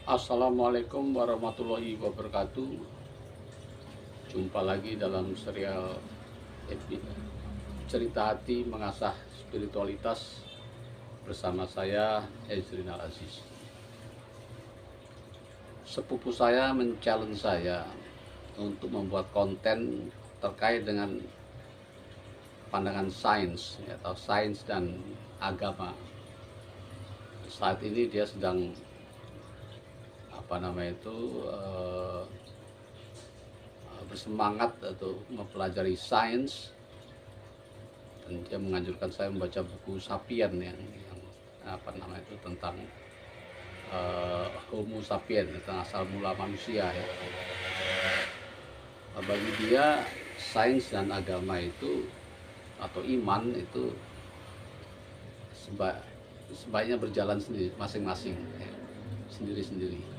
Assalamualaikum warahmatullahi wabarakatuh. Jumpa lagi dalam serial cerita hati mengasah spiritualitas bersama saya Ezrin Al-Aziz. Sepupu saya men-challenge saya untuk membuat konten terkait dengan pandangan sains atau sains dan agama. Saat ini dia sedang bersemangat atau mempelajari sains, dan dia menganjurkan saya membaca buku Sapien yang tentang Homo sapien, tentang asal mula manusia ya. Bagi dia sains dan agama itu atau iman itu sebaiknya berjalan sendiri, masing-masing ya, sendiri-sendiri.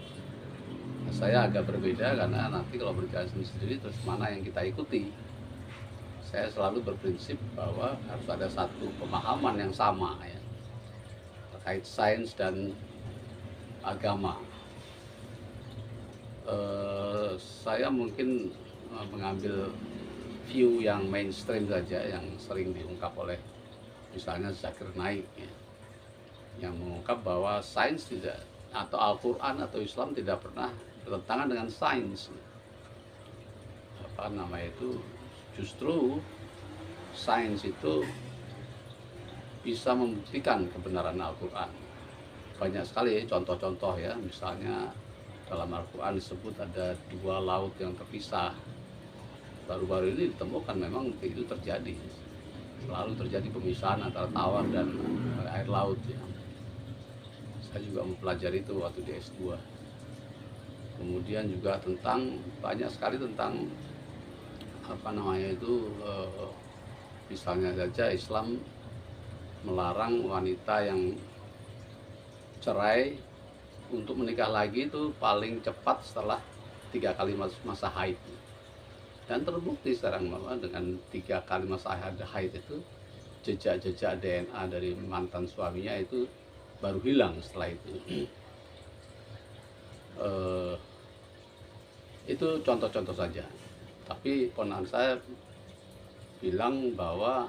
Saya agak berbeda karena nanti kalau berjalan sendiri terus mana yang kita ikuti. Saya selalu berprinsip bahwa harus ada satu pemahaman yang sama ya, terkait sains dan agama. Saya mungkin mengambil view yang mainstream saja, yang sering diungkap oleh misalnya Zakir Naik ya, yang mengungkap bahwa sains tidak, atau Al-Quran atau Islam tidak pernah bertentangan dengan sains. Justru sains itu bisa membuktikan kebenaran Al-Quran. Banyak sekali contoh-contoh ya, misalnya dalam Al-Quran disebut ada 2 laut yang terpisah. Baru-baru ini ditemukan memang itu terjadi. Selalu terjadi pemisahan antara tawar dan air laut ya. Saya juga mempelajari itu waktu di S2. Kemudian juga banyak sekali tentang misalnya saja Islam melarang wanita yang cerai untuk menikah lagi itu paling cepat setelah 3 kali masa haid. Dan terbukti sekarang bahwa dengan 3 kali masa haid itu jejak-jejak DNA dari mantan suaminya itu baru hilang setelah itu. Itu contoh-contoh saja. Tapi ponakan saya bilang bahwa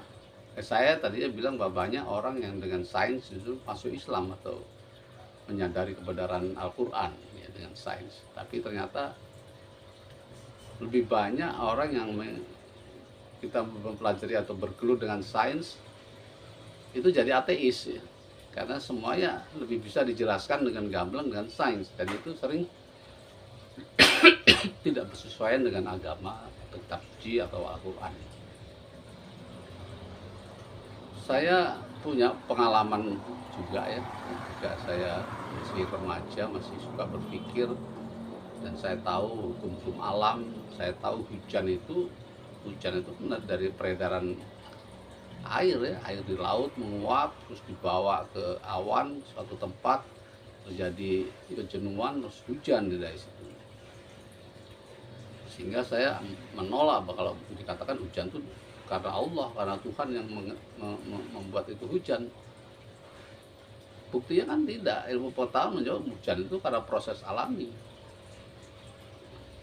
saya tadinya bilang bahwa banyak orang yang dengan sains itu masuk Islam atau menyadari kebenaran Al-Quran ya, dengan sains. Tapi ternyata lebih banyak orang yang kita mempelajari atau bergelut dengan sains itu jadi ateis ya. Karena semuanya lebih bisa dijelaskan dengan gamblang dengan sains, dan itu sering tidak bersesuaian dengan agama, kitab suci atau Al-Quran. Saya punya pengalaman juga ya, ketika saya masih remaja, masih suka berpikir, dan saya tahu hukum-hukum alam. Saya tahu hujan itu benar dari peredaran air ya, air di laut menguap terus dibawa ke awan suatu tempat, terjadi kejenuhan terus hujan dari situ. Sehingga saya menolak kalau dikatakan hujan itu karena Allah, karena Tuhan yang membuat itu hujan. Buktinya kan tidak. Ilmu pengetahuan menjawab hujan itu karena proses alami,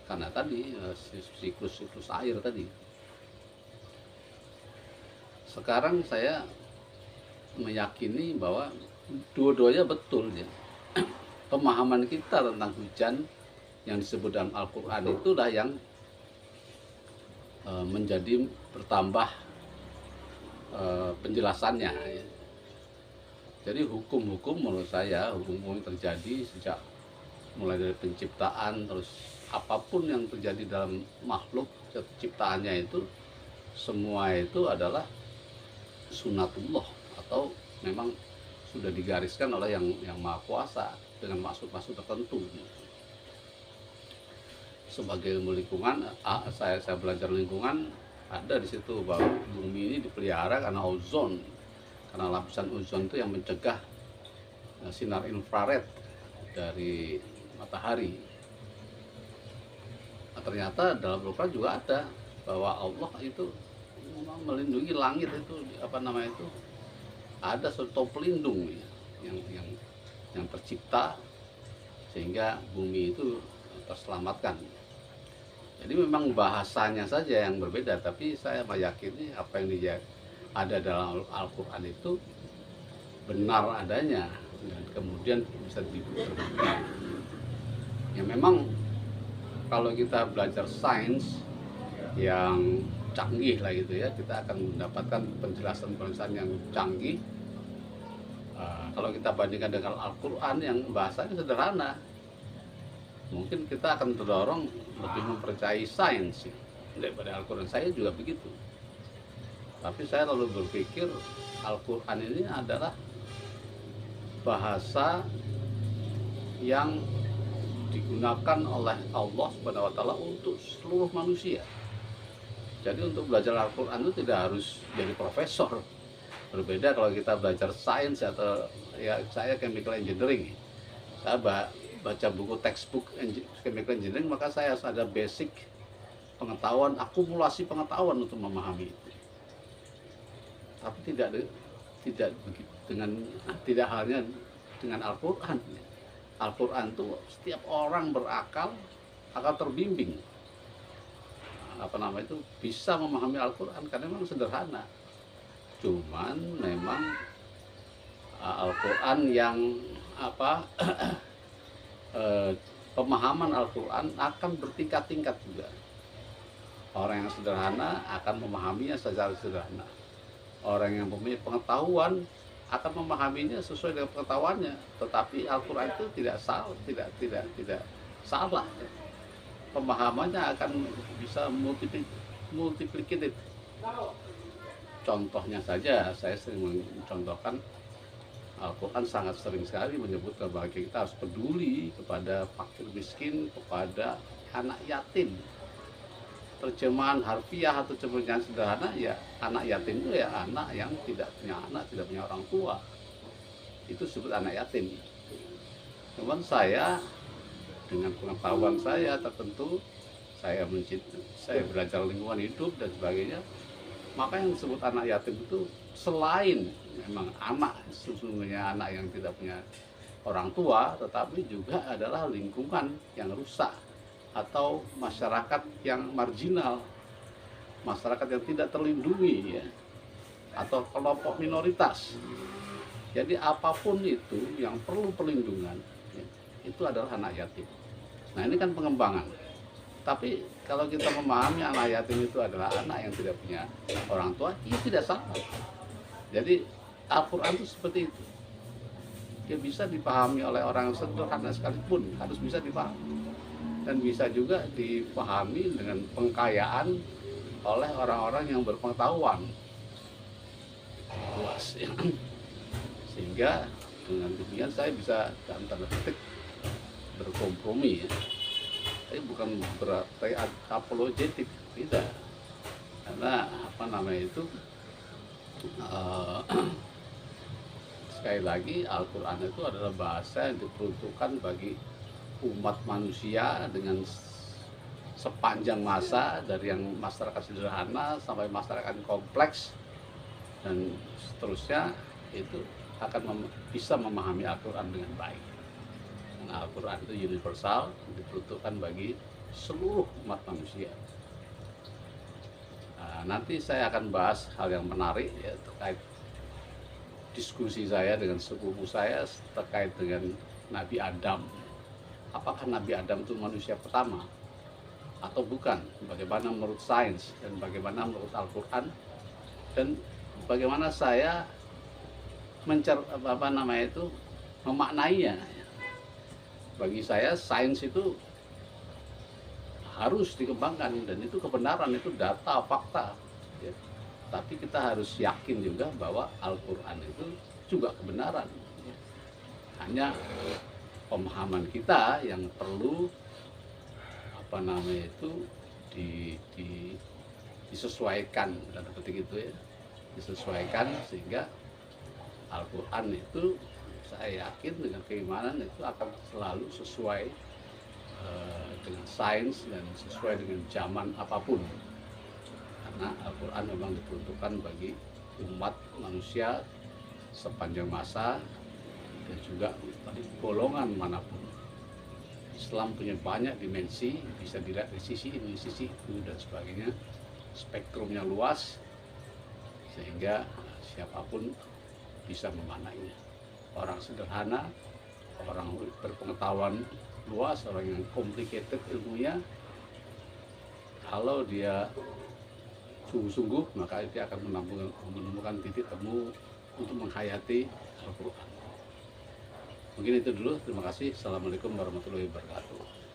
karena tadi siklus air tadi. Sekarang saya meyakini bahwa dua-duanya betul ya. Pemahaman kita tentang hujan yang disebut dalam Al-Quran itulah yang menjadi bertambah penjelasannya ya. Jadi hukum-hukum menurut saya, hukum-hukum yang terjadi sejak mulai dari penciptaan, terus apapun yang terjadi dalam makhluk ciptaannya itu, semua itu adalah sunatullah, atau memang sudah digariskan oleh yang Maha Kuasa dengan maksud-maksud tertentu. Sebagai ilmu lingkungan, saya belajar lingkungan, ada di situ bahwa bumi ini dipelihara karena ozon, karena lapisan ozon itu yang mencegah sinar infrared dari matahari. Nah, ternyata dalam Al-Quran juga ada bahwa Allah itu melindungi langit itu, ada suatu pelindung ya, yang tercipta sehingga bumi itu terselamatkan. Jadi memang bahasanya saja yang berbeda, tapi saya meyakini apa yang ada dalam Al-Quran itu benar adanya dan kemudian bisa dibuktikan. Ya memang kalau kita belajar sains yang canggih lah gitu ya, kita akan mendapatkan penjelasan yang canggih. Kalau kita bandingkan dengan Al-Quran yang bahasanya sederhana, mungkin kita akan terdorong lebih mempercayai sains daripada Al-Quran. Saya juga begitu. Tapi saya lalu berpikir Al-Quran ini adalah bahasa yang digunakan oleh Allah Subhanahu wa taala untuk seluruh manusia. Jadi untuk belajar Al-Quran itu tidak harus jadi profesor. Berbeda kalau kita belajar sains atau ya saya chemical engineering. Saya baca buku textbook chemical engineering, maka saya harus ada basic pengetahuan, akumulasi pengetahuan untuk memahami itu. Tapi tidak halnya dengan Al-Quran. Al-Quran itu setiap orang berakal akan terbimbing bisa memahami Al-Quran karena memang sederhana. Cuman memang Al-Quran yang pemahaman Al-Quran akan bertingkat-tingkat juga. Orang yang sederhana akan memahaminya secara sederhana. Orang yang mempunyai pengetahuan akan memahaminya sesuai dengan pengetahuannya. Tetapi Al-Quran itu tidak salah. Pemahamannya akan bisa multiplicated. Contohnya saja, saya sering mencontohkan Al-Quran sangat sering sekali menyebutkan bahwa kita harus peduli kepada fakir miskin, kepada anak yatim. Terjemahan harfiah atau terjemahan sederhana ya anak yatim itu ya anak yang tidak punya anak, tidak punya orang tua. Itu disebut anak yatim. Cuman saya dengan pengetahuan saya tertentu, saya belajar lingkungan hidup dan sebagainya, maka yang disebut anak yatim itu selain memang anak sesungguhnya anak yang tidak punya orang tua, tetapi juga adalah lingkungan yang rusak atau masyarakat yang marginal, masyarakat yang tidak terlindungi ya, atau kelompok minoritas. Jadi apapun itu yang perlu perlindungan ya, itu adalah anak yatim. Nah ini kan pengembangan. Tapi kalau kita memahami anak yatim itu adalah anak yang tidak punya orang tua, itu tidak salah. Jadi Al-Quran itu seperti itu. Dia bisa dipahami oleh orang sederhana sekalipun, harus bisa dipahami. Dan bisa juga dipahami dengan pengkayaan oleh orang-orang yang berpengetahuan luas ya. Sehingga dengan demikian saya bisa dalam tanda petik berkompromi ya. Tapi bukan berarti apologetik, tidak. Karena sekali lagi Al-Quran itu adalah bahasa yang diperuntukkan bagi umat manusia dengan sepanjang masa, dari yang masyarakat sederhana sampai masyarakat kompleks dan seterusnya, itu akan bisa memahami Al-Quran dengan baik. Karena Al-Quran itu universal, diperuntukkan bagi seluruh umat manusia. Nanti saya akan bahas hal yang menarik ya, terkait diskusi saya dengan sepupu saya terkait dengan Nabi Adam. Apakah Nabi Adam itu manusia pertama atau bukan? Bagaimana menurut sains dan bagaimana menurut Al-Quran, dan bagaimana saya memaknainya. Bagi saya sains itu harus dikembangkan dan itu kebenaran, itu data, fakta ya. Tapi kita harus yakin juga bahwa Al-Quran itu juga kebenaran ya. Hanya pemahaman kita yang perlu disesuaikan, dalam petik itu ya, disesuaikan sehingga Al-Quran itu saya yakin dengan keimanan itu akan selalu sesuai dengan sains dan sesuai dengan zaman apapun, karena Al-Quran memang diperuntukkan bagi umat manusia sepanjang masa dan juga bagi golongan manapun. Islam punya banyak dimensi, bisa dilihat dari sisi ini, sisi itu, dan sebagainya. Spektrumnya luas, sehingga siapapun bisa memaknainya. Orang sederhana, orang berpengetahuan luas, orang yang complicated ilmunya, kalau dia sungguh-sungguh, maka dia akan menemukan titik temu untuk menghayati Al-Quran. Mungkin itu dulu. Terima kasih. Assalamualaikum warahmatullahi wabarakatuh.